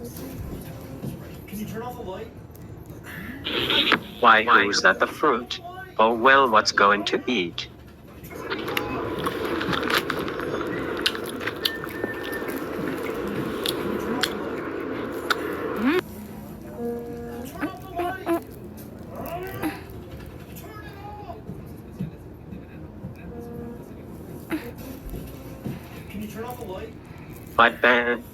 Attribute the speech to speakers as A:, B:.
A: Can you turn off the light?
B: Why, who's that the fruit? Oh well, what's going to eat?
A: Turn off the light! Turn it off! Can you turn off the light?
B: What then?